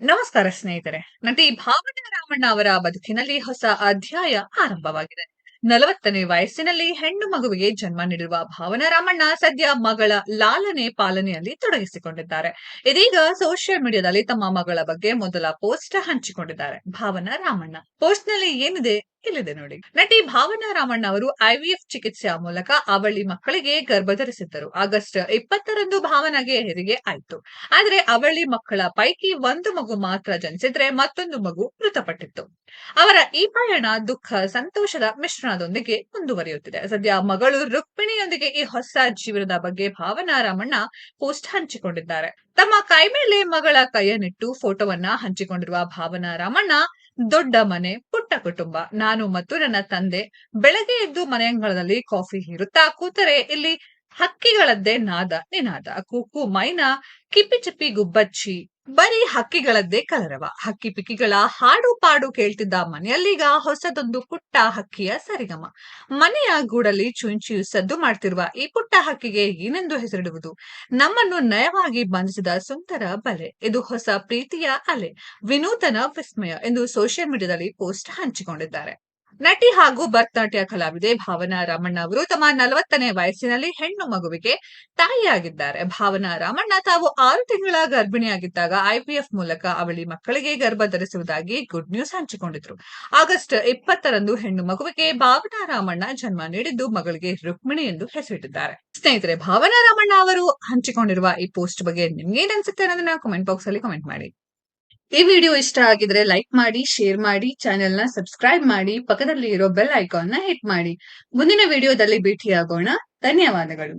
ನಮಸ್ಕಾರ ಸ್ನೇಹಿತರೆ. ನಟಿ ಭಾವನಾ ರಾಮಣ್ಣ ಅವರ ಬದುಕಿನಲ್ಲಿ ಹೊಸ ಅಧ್ಯಾಯ ಆರಂಭವಾಗಿದೆ. 40ನೇ ವಯಸ್ಸಿನಲ್ಲಿ ಹೆಣ್ಣು ಮಗುವಿಗೆ ಜನ್ಮ ನೀಡಿರುವ ಭಾವನಾ ರಾಮಣ್ಣ ಸದ್ಯ ಮಗಳ ಲಾಲನೆ ಪಾಲನೆಯಲ್ಲಿ ತೊಡಗಿಸಿಕೊಂಡಿದ್ದಾರೆ. ಇದೀಗ ಸೋಷಿಯಲ್ ಮೀಡಿಯಾದಲ್ಲಿ ತಮ್ಮ ಮಗಳ ಬಗ್ಗೆ ಮೊದಲ ಪೋಸ್ಟ್ ಹಂಚಿಕೊಂಡಿದ್ದಾರೆ ಭಾವನಾ ರಾಮಣ್ಣ. ಪೋಸ್ಟ್‌ನಲ್ಲಿ ಏನಿದೆ ಇಲ್ಲಿದೆ ನೋಡಿ. ನಟಿ ಭಾವನಾ ರಾಮಣ್ಣ ಅವರು ಐವಿಎಫ್ ಚಿಕಿತ್ಸೆಯ ಮೂಲಕ ಅವಳಿ ಮಕ್ಕಳಿಗೆ ಗರ್ಭಧರಿಸಿದ್ದರು. ಆಗಸ್ಟ್ 20ರಂದು ಭಾವನಾಗೆ ಹೆರಿಗೆ ಆಯಿತು. ಆದರೆ ಅವಳಿ ಮಕ್ಕಳ ಪೈಕಿ ಒಂದು ಮಗು ಮಾತ್ರ ಜನಿಸಿದ್ರೆ ಮತ್ತೊಂದು ಮಗು ಮೃತಪಟ್ಟಿತ್ತು. ಅವರ ಈ ಪಯಣ ದುಃಖ ಸಂತೋಷದ ಮಿಶ್ರಣದೊಂದಿಗೆ ಮುಂದುವರಿಯುತ್ತಿದೆ. ಸದ್ಯ ಮಗಳು ರುಕ್ಮಿಣಿಯೊಂದಿಗೆ ಈ ಹೊಸ ಜೀವನದ ಬಗ್ಗೆ ಭಾವನಾ ರಾಮಣ್ಣ ಪೋಸ್ಟ್ ಹಂಚಿಕೊಂಡಿದ್ದಾರೆ. ತಮ್ಮ ಕೈ ಮೇಲೆ ಮಗಳ ಕೈಯನ್ನಿಟ್ಟು ಫೋಟೋವನ್ನ ಹಂಚಿಕೊಂಡಿರುವ ಭಾವನಾ ರಾಮಣ್ಣ, ದೊಡ್ಡ ಮನೆ, ಪುಟ್ಟ ಕುಟುಂಬ. ನಾನು ಮತ್ತು ನನ್ನ ತಂದೆ ಬೆಳಗ್ಗೆ ಎದ್ದು ಮನೆಯಂಗಳದಲ್ಲಿ ಕಾಫಿ ಹೀರುತ್ತಾ ಕೂತರೆ ಇಲ್ಲಿ ಹಕ್ಕಿಗಳದ್ದೇ ನಾದ ನಿನಾದ. ಕುಕ್ಕು ಮೈನಾ, ಕಿಪ್ಪಿ ಚಿಪ್ಪಿ ಗುಬ್ಬಚ್ಚಿ, ಬರೀ ಹಕ್ಕಿಗಳದ್ದೇ ಕಲರವ. ಹಕ್ಕಿ ಪಿಕ್ಕಿಗಳ ಹಾಡು ಪಾಡು ಕೇಳ್ತಿದ್ದ ಮನೆಯಲ್ಲೀಗ ಹೊಸದೊಂದು ಪುಟ್ಟ ಹಕ್ಕಿಯ ಸರಿಗಮ. ಮನೆಯ ಗೂಡಲ್ಲಿ ಚುಂಚಿಯು ಸದ್ದು ಮಾಡ್ತಿರುವ ಈ ಪುಟ್ಟ ಹಕ್ಕಿಗೆ ಏನೆಂದು ಹೆಸರಿಡುವುದು? ನಮ್ಮನ್ನು ನಯವಾಗಿ ಬಂಧಿಸಿದ ಸುಂದರ ಬಲೆ. ಇದು ಹೊಸ ಪ್ರೀತಿಯ ಅಲೆ, ವಿನೂತನ ವಿಸ್ಮಯ ಎಂದು ಸೋಷಿಯಲ್ ಮೀಡಿಯಾದಲ್ಲಿ ಪೋಸ್ಟ್ ಹಂಚಿಕೊಂಡಿದ್ದಾರೆ. ನಟಿ ಹಾಗೂ ಭರತನಾಟ್ಯ ಕಲಾವಿದೆ ಭಾವನಾ ರಾಮಣ್ಣ ಅವರು ತಮ್ಮ 40ನೇ ವಯಸ್ಸಿನಲ್ಲಿ ಹೆಣ್ಣು ಮಗುವಿಗೆ ತಾಯಿಯಾಗಿದ್ದಾರೆ. ಭಾವನಾ ರಾಮಣ್ಣ ತಾವು 6 ತಿಂಗಳ ಗರ್ಭಿಣಿಯಾಗಿದ್ದಾಗ ಐವಿಎಫ್ ಮೂಲಕ ಅವಳಿ ಮಕ್ಕಳಿಗೆ ಗರ್ಭ ಧರಿಸುವುದಾಗಿ ಗುಡ್ ನ್ಯೂಸ್ ಹಂಚಿಕೊಂಡಿದ್ರು. ಆಗಸ್ಟ್ 20ರಂದು ಹೆಣ್ಣು ಮಗುವಿಗೆ ಭಾವನಾ ರಾಮಣ್ಣ ಜನ್ಮ ನೀಡಿದ್ದು ಮಗಳಿಗೆ ರುಕ್ಮಿಣಿ ಎಂದು ಹೆಸರಿಟ್ಟಿದ್ದಾರೆ. ಸ್ನೇಹಿತರೆ, ಭಾವನಾ ರಾಮಣ್ಣ ಅವರು ಹಂಚಿಕೊಂಡಿರುವ ಈ ಪೋಸ್ಟ್ ಬಗ್ಗೆ ನಿಮ್ಗೆ ಏನ್ ಅನ್ಸುತ್ತೆ ಅನ್ನೋದನ್ನ ಕಾಮೆಂಟ್ ಬಾಕ್ಸ್ ಅಲ್ಲಿ ಕಾಮೆಂಟ್ ಮಾಡಿ. ಈ ವಿಡಿಯೋ ಇಷ್ಟ ಆಗಿದ್ರೆ ಲೈಕ್ ಮಾಡಿ, ಶೇರ್ ಮಾಡಿ, ಚಾನೆಲ್ ನ ಸಬ್ಸ್ಕ್ರೈಬ್ ಮಾಡಿ, ಪಕ್ಕದಲ್ಲಿ ಇರೋ ಬೆಲ್ ಐಕಾನ್ ನ ಹಿಟ್ ಮಾಡಿ. ಮುಂದಿನ ವಿಡಿಯೋದಲ್ಲಿ ಭೇಟಿಯಾಗೋಣ. ಧನ್ಯವಾದಗಳು.